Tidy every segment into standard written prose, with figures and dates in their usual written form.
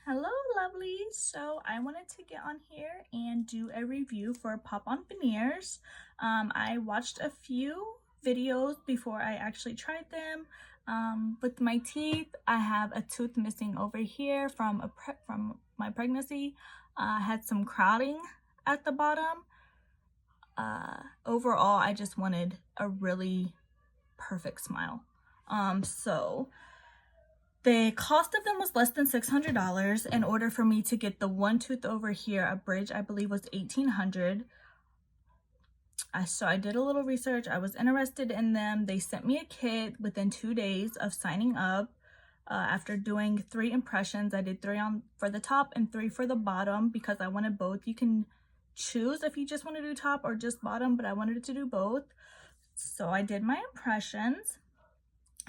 Hello lovelies, so I wanted to get on here and do a review for Pop On Veneers. I watched a few videos before I actually tried them. With my teeth, I have a tooth missing over here from my pregnancy. I had some crowding at the bottom. Overall, I just wanted a really perfect smile. So the cost of them was less than $600. In order for me to get the one tooth over here, a bridge, I believe was $1,800. So I did a little research. I was interested in them. They sent me a kit within 2 days of signing up. After doing 3 impressions, I did 3 for the top and 3 for the bottom because I wanted both. You can choose if you just want to do top or just bottom, but I wanted to do both. So I did my impressions,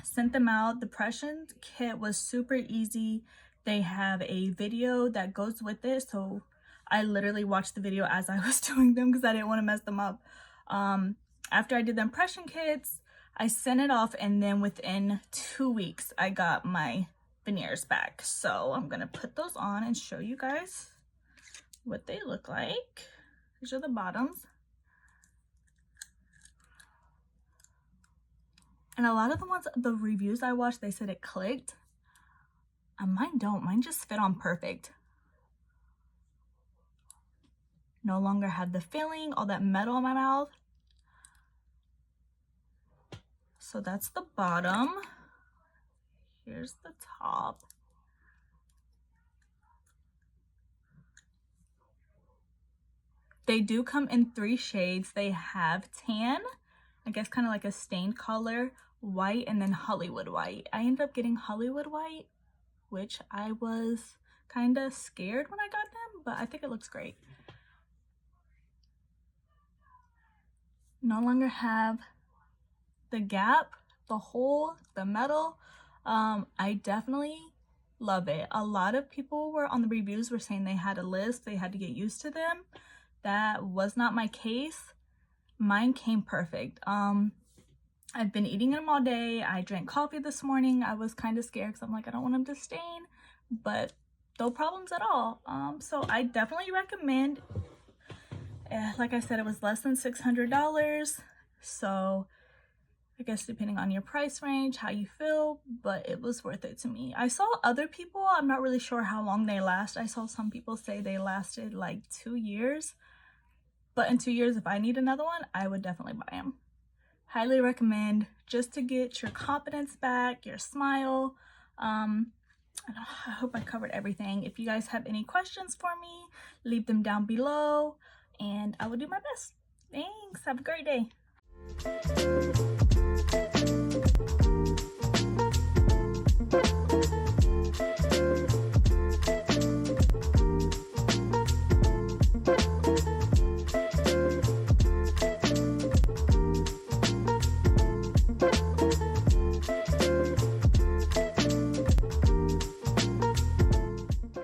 sent them out. The impressions kit was super easy. They have a video that goes with it, so I literally watched the video as I was doing them because I didn't want to mess them up. After I did the impression kits, I sent it off, and then within 2 weeks I got my veneers back. So I'm gonna put those on and show you guys what they look like. These are the bottoms. And a lot of the reviews I watched, they said it clicked. Mine don't. Mine just fit on perfect. No longer had the filling, all that metal in my mouth. So that's the bottom. Here's the top. They do come in 3 shades. They have tan, I guess kind of like a stained color, white, and then Hollywood white. I ended up getting Hollywood white, which I was kind of scared when I got them, but I think it looks great. No longer have the gap, the hole, the metal. I definitely love it. A lot of people were on the reviews were saying they had a lisp, they had to get used to them. That was not my case. Mine came perfect. I've been eating them all day. I drank coffee this morning. I was kind of scared because I'm like, I don't want them to stain, but no problems at all. So I definitely recommend. Like I said, it was less than $600. So I guess depending on your price range, how you feel, but it was worth it to me. I saw other people, I'm not really sure how long they last. I saw some people say they lasted like 2 years. But in 2 years, if I need another one, I would definitely buy them. Highly recommend, just to get your confidence back, your smile. I hope I covered everything. If you guys have any questions for me, leave them down below and I will do my best. Thanks. Have a great day.